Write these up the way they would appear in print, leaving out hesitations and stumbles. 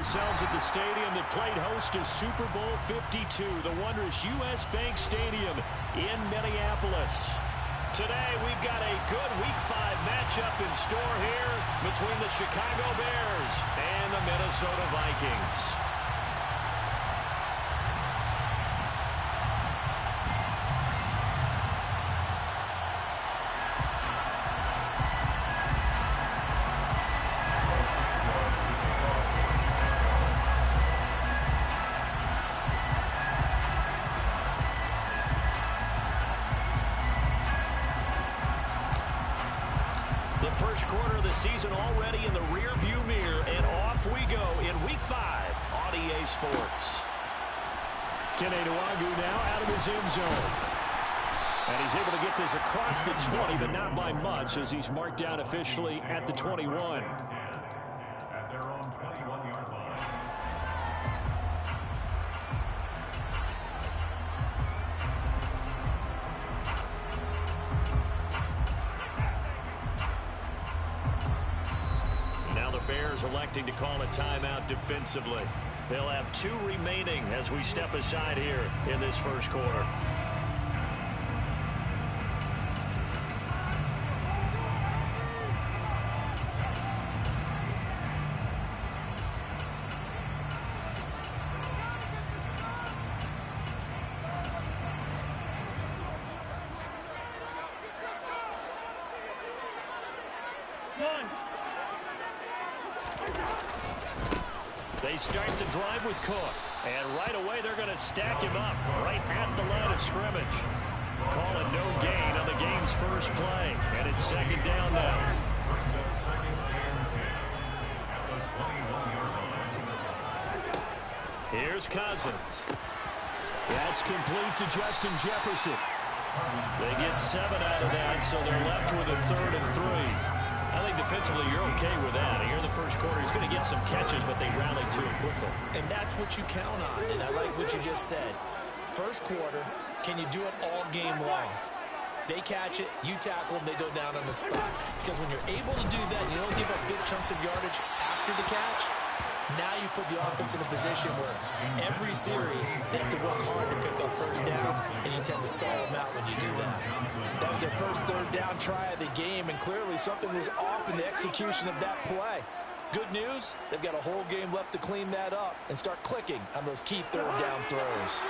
ourselves at the stadium that played host to Super Bowl 52, the wondrous U.S. Bank Stadium in Minneapolis. Today, we've got a good Week 5 matchup in store here between the Chicago Bears and the Minnesota Vikings. First quarter of the season already in the rear-view mirror, and off we go in Week 5 on EA Sports. Kene Nwangwu now out of his end zone. And he's able to get this across the 20, but not by much, as he's marked down officially at the 21. At their own 21-yard line. Bears electing to call a timeout defensively. They'll have 2 remaining as we step aside here in this first quarter. They start the drive with Cook, and right away they're going to stack him up right at the line of scrimmage. Call it no gain on the game's first play, and it's second down now. Brings up second and 10 at the 21-yard line. Here's Cousins. That's complete to Justin Jefferson. They get 7 out of that, so they're left with a 3rd and 3. I think defensively you're okay with that. Here in the first quarter, he's going to get some catches, but they rallied to him quickly. And that's what you count on, and I like what you just said. First quarter, can you do it all game long? They catch it, you tackle them, they go down on the spot. Because when you're able to do that, you don't give up big chunks of yardage after the catch, now you put the offense in a position where every series they have to work hard to pick up first downs, and you tend to stall them out when you do that. That was their first 3rd down try of the game, and clearly something was off in the execution of that play. Good news, they've got a whole game left to clean that up and start clicking on those key 3rd down throws.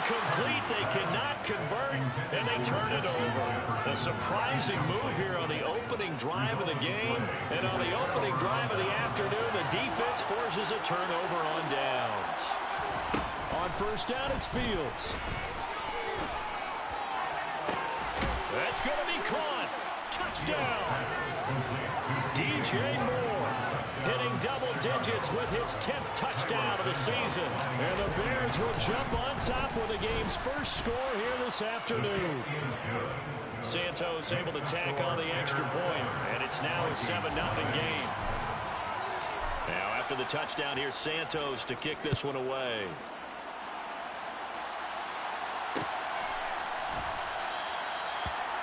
Complete, they cannot convert, and they turn it over. A surprising move here on the opening drive of the game, and on the opening drive of the afternoon, the defense forces a turnover on downs. On first down, it's Fields. That's going to be caught. Touchdown. DJ Moore hitting double digits with his 10th touchdown of the season. And the Bears will jump on top with the game's first score here this afternoon. Santos able to tack on the extra point, and it's now a 7-0 game. Now after the touchdown, here's Santos to kick this one away.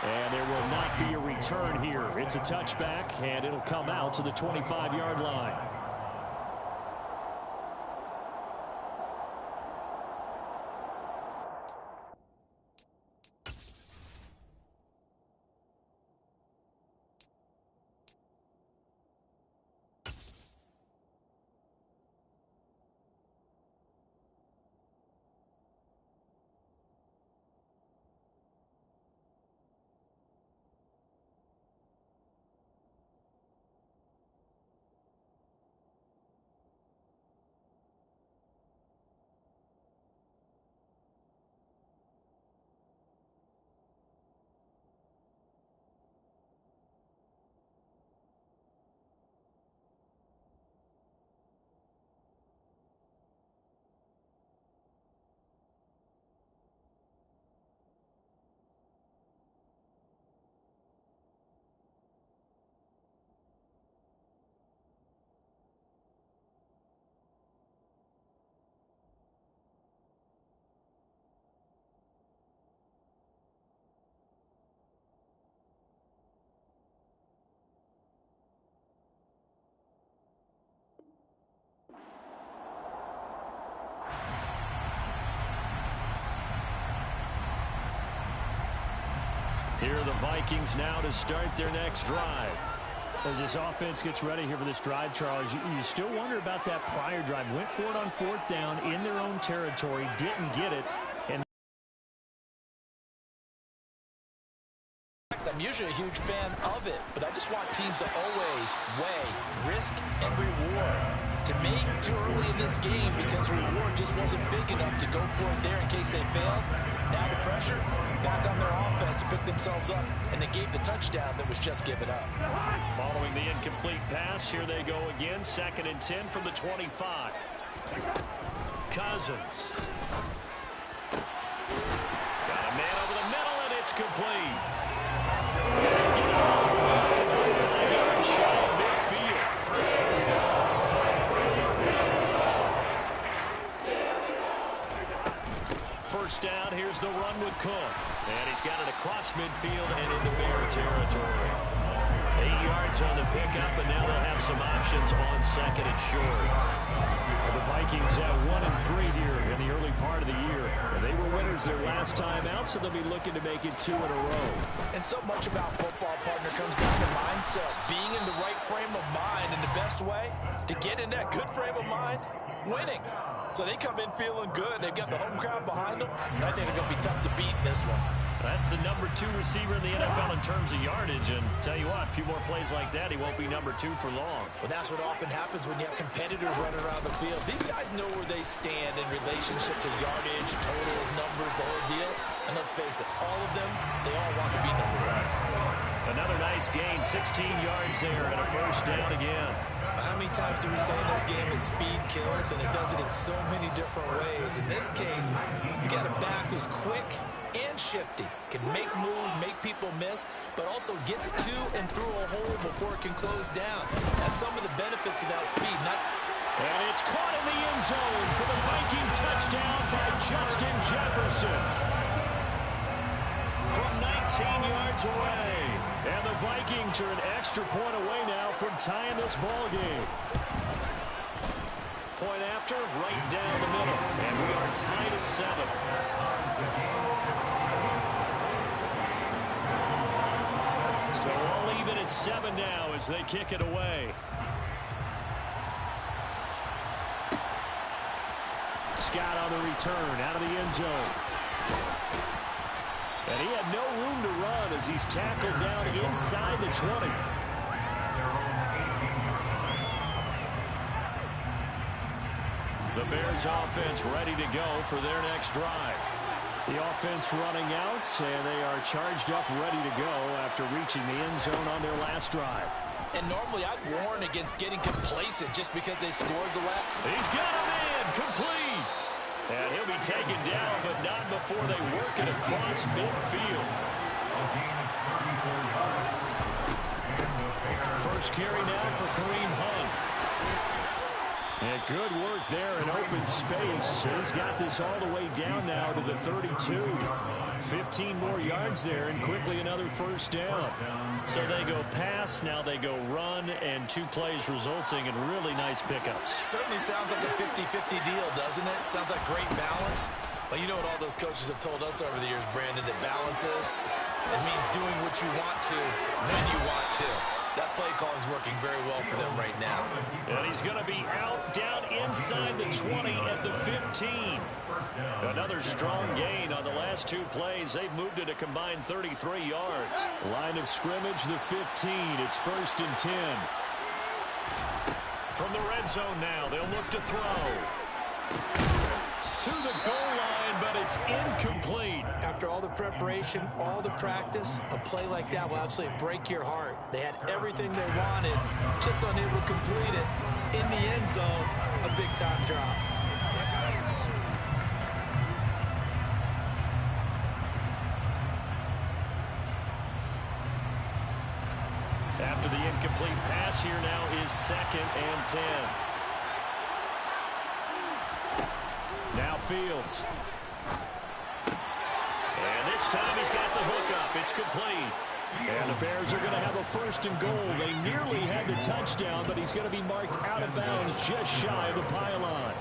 And there will not be a return here. It's a touchback, and it'll come out to the 25-yard line. Here are the Vikings now to start their next drive. As this offense gets ready here for this drive, Charles, you still wonder about that prior drive. Went for it on 4th down in their own territory, didn't get it. And I'm usually a huge fan of it, but I just want teams to always weigh risk and reward. To me, too early in this game because the reward just wasn't big enough to go for it there in case they failed. Now the pressure back on their offense to pick themselves up, and they gave the touchdown that was just given up. Following the incomplete pass, here they go again. 2nd and 10 from the 25. Cousins. Got a man over the middle, and it's complete. First down, here's the run with Cook. And he's got it across midfield and into Bear territory. 8 yards on the pickup, and now they'll have some options on 2nd and short. Well, the Vikings have 1-3 here in the early part of the year. They were winners their last time out, so they'll be looking to make it 2 in a row. And so much about football, partner, comes down to mindset. Being in the right frame of mind, and the best way to get in that good frame of mind, winning. So they come in feeling good. They've got the home crowd behind them. And I think they're going to be tough to beat in this one. That's the number 2 receiver in the NFL in terms of yardage. And tell you what, a few more plays like that, he won't be number 2 for long. Well, that's what often happens when you have competitors running around the field. These guys know where they stand in relationship to yardage, totals, numbers, the whole deal. And let's face it, all of them, they all want to be number 1. Another nice gain, 16 yards there, and a first down again. How many times do we say in this game that speed kills, and it does it in so many different ways? In this case, you got a back who's quick and shifty, can make moves, make people miss, but also gets to and through a hole before it can close down. That's some of the benefits of that speed. And it's caught in the end zone for the Viking touchdown by Justin Jefferson. From 19 yards away. And the Vikings are an extra point away now from tying this ball game. Point after, right down the middle. And we are tied at 7. So all even at 7 now as they kick it away. Scott on the return out of the end zone. And he had no room to run as he's tackled down inside the 20. The Bears offense ready to go for their next drive. The offense running out, and they are charged up, ready to go after reaching the end zone on their last drive. And normally I'd warn against getting complacent just because they scored the last. He's got a man, complete. And he'll be taken down, but not before they work it across midfield. First carry now for Kareem Hunt. And good work there in open space. He's got this all the way down now to the 32. 15 more yards there, and quickly another first down. So they go pass, now they go run, and 2 plays resulting in really nice pickups. Certainly sounds like a 50-50 deal, doesn't it? Sounds like great balance. Well, you know what all those coaches have told us over the years, Brandon, that balance is? It means doing what you want to when you want to. That play calling is working very well for them right now. And he's going to be out down inside the 20 at the 15. Another strong gain on the last 2 plays. They've moved it a combined 33 yards. Line of scrimmage, the 15. It's 1st and 10. From the red zone now, they'll look to throw. To the goal line, but it's incomplete. After all the preparation, all the practice, a play like that will absolutely break your heart. They had everything they wanted, just unable to complete it. In the end zone, a big-time drop. After the incomplete pass, here now is 2nd and 10. Now Fields. And this time he's got the hook up. It's complete. And the Bears are going to have a 1st and goal. They nearly had the touchdown, but he's going to be marked out of bounds just shy of the pylon.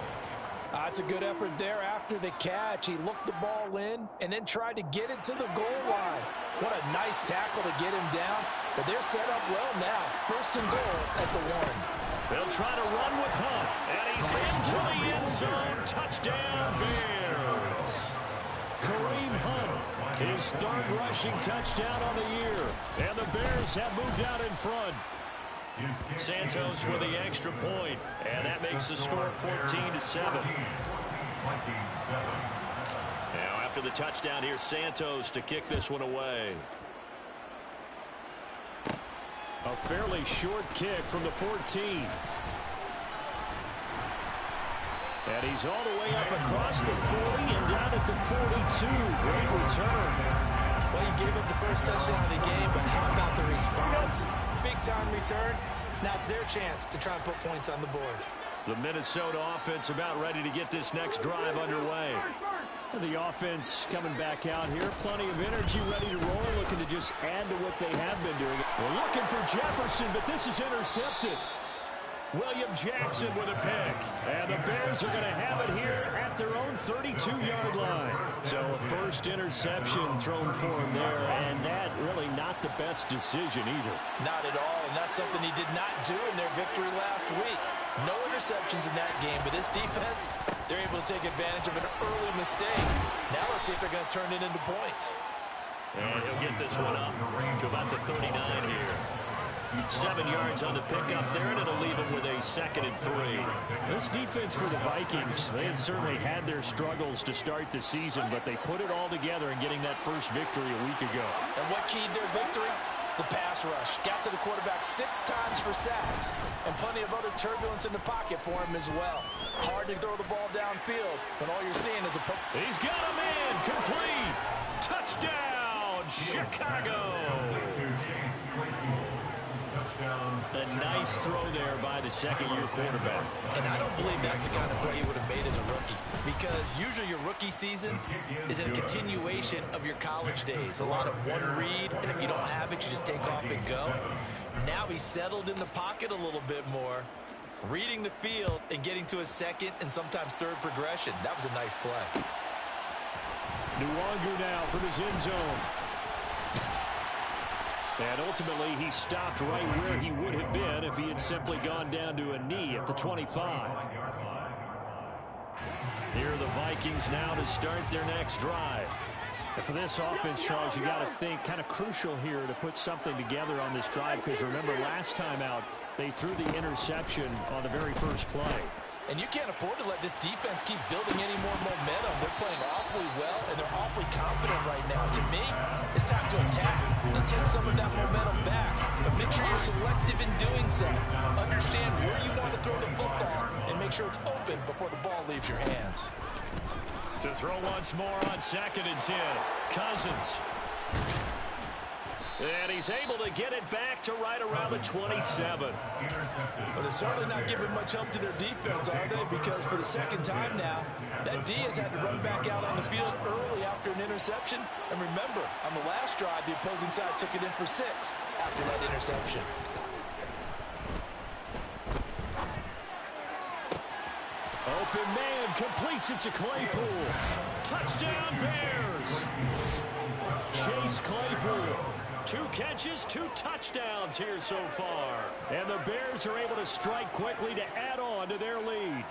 That's a good effort there after the catch. He looked the ball in and then tried to get it to the goal line. What a nice tackle to get him down. But they're set up well now. First and goal at the 1. They'll try to run with Hunt. And he's into the end zone. Touchdown, Bears. Kareem Hunt, his third rushing touchdown on the year. And the Bears have moved out in front. Santos with the extra point, and that makes the score 14-7. Now after the touchdown, here's Santos to kick this one away. A fairly short kick from the 14. And he's all the way up across the 40 and down at the 42. Great return. Well, he gave up the first touchdown of the game, but how about the response? Big-time return. Now it's their chance to try and put points on the board. The Minnesota offense about ready to get this next drive underway. The offense coming back out here. Plenty of energy, ready to roll, looking to just add to what they have been doing. We're looking for Jefferson, but this is intercepted. William Jackson with a pick. And the Bears are going to have it here at their own 32-yard line. So a first interception thrown for him there, and that really not the best decision either. Not at all, and that's something he did not do in their victory last week. No interceptions in that game, but this defense, they're able to take advantage of an early mistake. Now let's see if they're going to turn it into points. And he'll get this one up to about the 39 here. 7 yards on the pickup there, and it'll leave him with a 2nd and 3. This defense for the Vikings, they had certainly had their struggles to start the season, but they put it all together in getting that first victory a week ago. And what keyed their victory? The pass rush. Got to the quarterback 6 times for sacks, and plenty of other turbulence in the pocket for him as well. Hard to throw the ball downfield when all you're seeing is a... He's got him in. Complete. Touchdown, Chicago. A nice throw there by the second-year quarterback. And I don't believe that's the kind of play he would have made as a rookie, because usually your rookie season is a continuation of your college days. A lot of one read, and if you don't have it, you just take off and go. Now he's settled in the pocket a little bit more, reading the field and getting to a second and sometimes third progression. That was a nice play. Nwangu now from his end zone. And ultimately, he stopped right where he would have been if he had simply gone down to a knee at the 25. Here are the Vikings now to start their next drive. And for this offense, Charles, you got to think kind of crucial here to put something together on this drive, because remember, last time out, they threw the interception on the very first play. And you can't afford to let this defense keep building any more momentum. They're playing awfully well, and they're awfully confident right now. To me, it's time to attack and take some of that momentum back. But make sure you're selective in doing so. Understand where you want to throw the football and make sure it's open before the ball leaves your hands. To throw once more on 2nd and 10. Cousins. And he's able to get it back to right around the 27. Well, they're certainly not giving much help to their defense, are they? Because for the second time now, that D has had to run back out on the field early after an interception. And remember, on the last drive, the opposing side took it in for 6 after that interception. Open man completes it to Claypool. Touchdown, Bears. Chase Claypool. 2 catches, 2 touchdowns here so far. And the Bears are able to strike quickly to add on to their lead.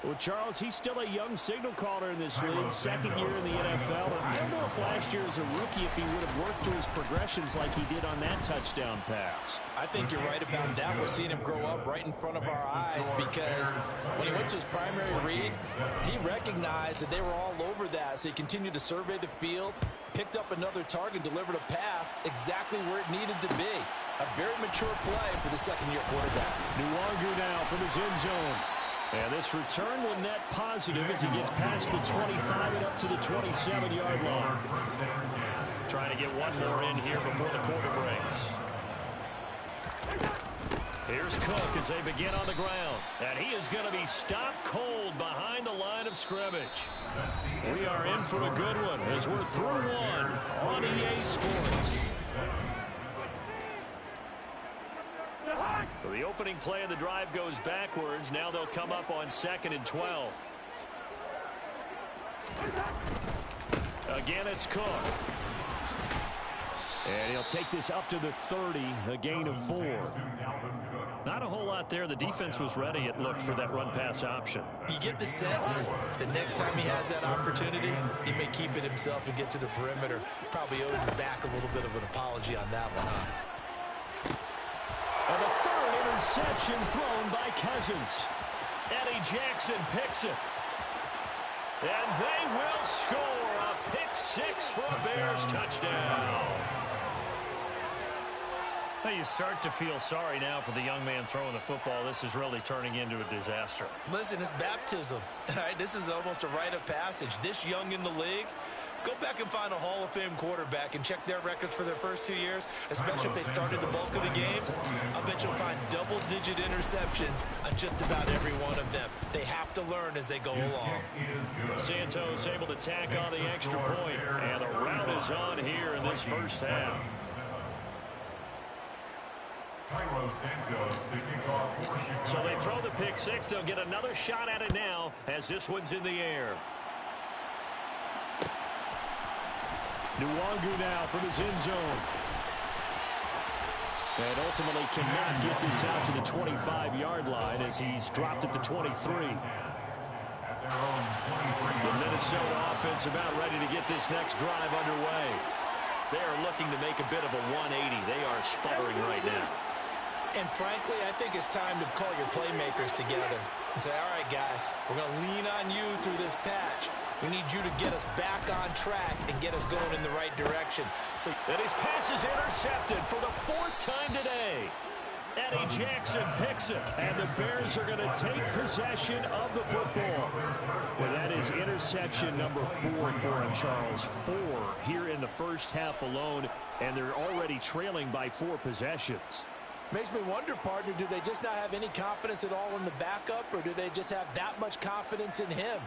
Well, Charles, he's still a young signal caller in this league, 2nd year in the NFL. And I don't know if last year as a rookie if he would have worked through his progressions like he did on that touchdown pass. I think you're right about that. We're seeing him grow up right in front of our eyes, because when he went to his primary read, he recognized that they were all over that. So he continued to survey the field, picked up another target, delivered a pass exactly where it needed to be. A very mature play for the 2nd-year quarterback. Nwangu now from his end zone. And this return will net positive as he gets past the 25 and up to the 27-yard line. Trying to get one more in here before the quarter breaks. Here's Cook as they begin on the ground. And he is going to be stopped cold behind the line of scrimmage. We are in for a good one as we're through one on EA Sports. So the opening play of the drive goes backwards. Now they'll come up on 2nd and 12. Again, it's Cook. And he'll take this up to the 30, a gain of 4. Not a whole lot there. The defense was ready, it looked, for that run-pass option. You get the sense that next time he has that opportunity, he may keep it himself and get to the perimeter. Probably owes his back a little bit of an apology on that one, huh? And the third interception thrown by Cousins. Eddie Jackson picks it. And they will score a pick 6 for a Bears touchdown. Now you start to feel sorry now for the young man throwing the football. This is really turning into a disaster. Listen, it's baptism. All right, this is almost a rite of passage. This young in the league, go back and find a Hall of Fame quarterback and check their records for their first 2 years, especially if they started the bulk of the games. I bet you'll find double-digit interceptions on just about every one of them. They have to learn as they go along. Santos able to tack on the extra point, and the rout is on here in this first half. So they throw the pick 6. They'll get another shot at it now as this one's in the air. Nwangu now from his end zone. And ultimately cannot get this out to the 25-yard line as he's dropped at the 23. The Minnesota offense about ready to get this next drive underway. They are looking to make a bit of a 180. They are sputtering right now. And frankly, I think it's time to call your playmakers together and say, all right, guys, we're going to lean on you through this patch. We need you to get us back on track and get us going in the right direction. So that his pass is intercepted for the 4th time today. Eddie Jackson picks it, and the Bears are going to take possession of the football. Well, that is interception number 4 for him, Charles. 4 here in the first half alone, and they're already trailing by 4 possessions. Makes me wonder, partner, do they just not have any confidence at all in the backup, or do they just have that much confidence in him?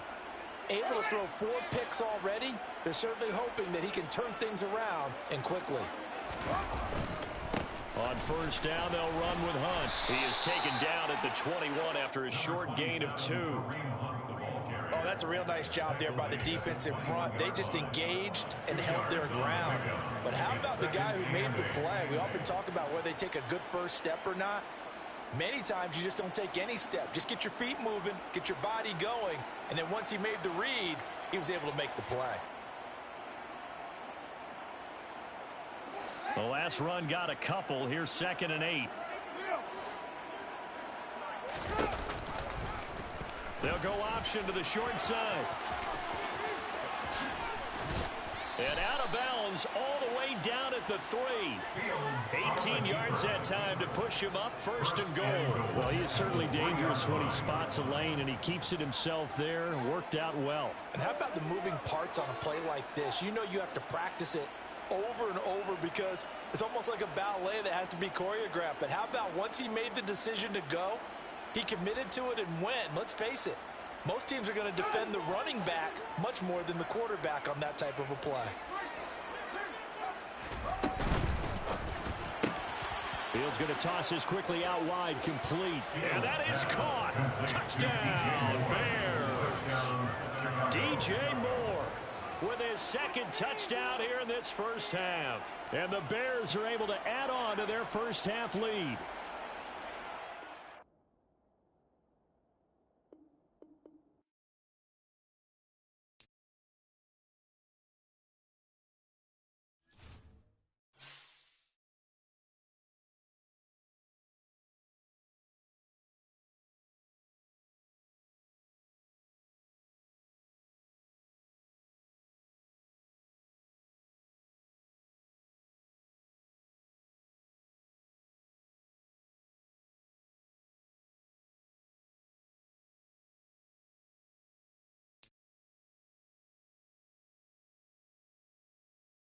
Able to throw 4 picks already, they're certainly hoping that he can turn things around and quickly. On first down, they'll run with Hunt. He is taken down at the 21 after a short gain of 2. Oh, that's a real nice job there by the defense in front. They just engaged and held their ground. But how about the guy who made the play? We often talk about whether they take a good first step or not. Many times you just don't take any step. Just get your feet moving, get your body going, and then once he made the read, he was able to make the play. The last run got a couple. Here's 2nd and 8. They'll go option to the short side. And out of bounds all the way down at the 3. 18 yards that time to push him up, 1st and goal. Well, he is certainly dangerous when he spots a lane, and he keeps it himself there. Worked out well. And how about the moving parts on a play like this? You know you have to practice it over and over because it's almost like a ballet that has to be choreographed. But how about once he made the decision to go, he committed to it and went. Let's face it, most teams are going to defend the running back much more than the quarterback on that type of a play. Fields going to toss this quickly out wide, complete. And that is caught. Touchdown, Bears. DJ Moore with his 2nd touchdown here in this first half. And the Bears are able to add on to their first half lead.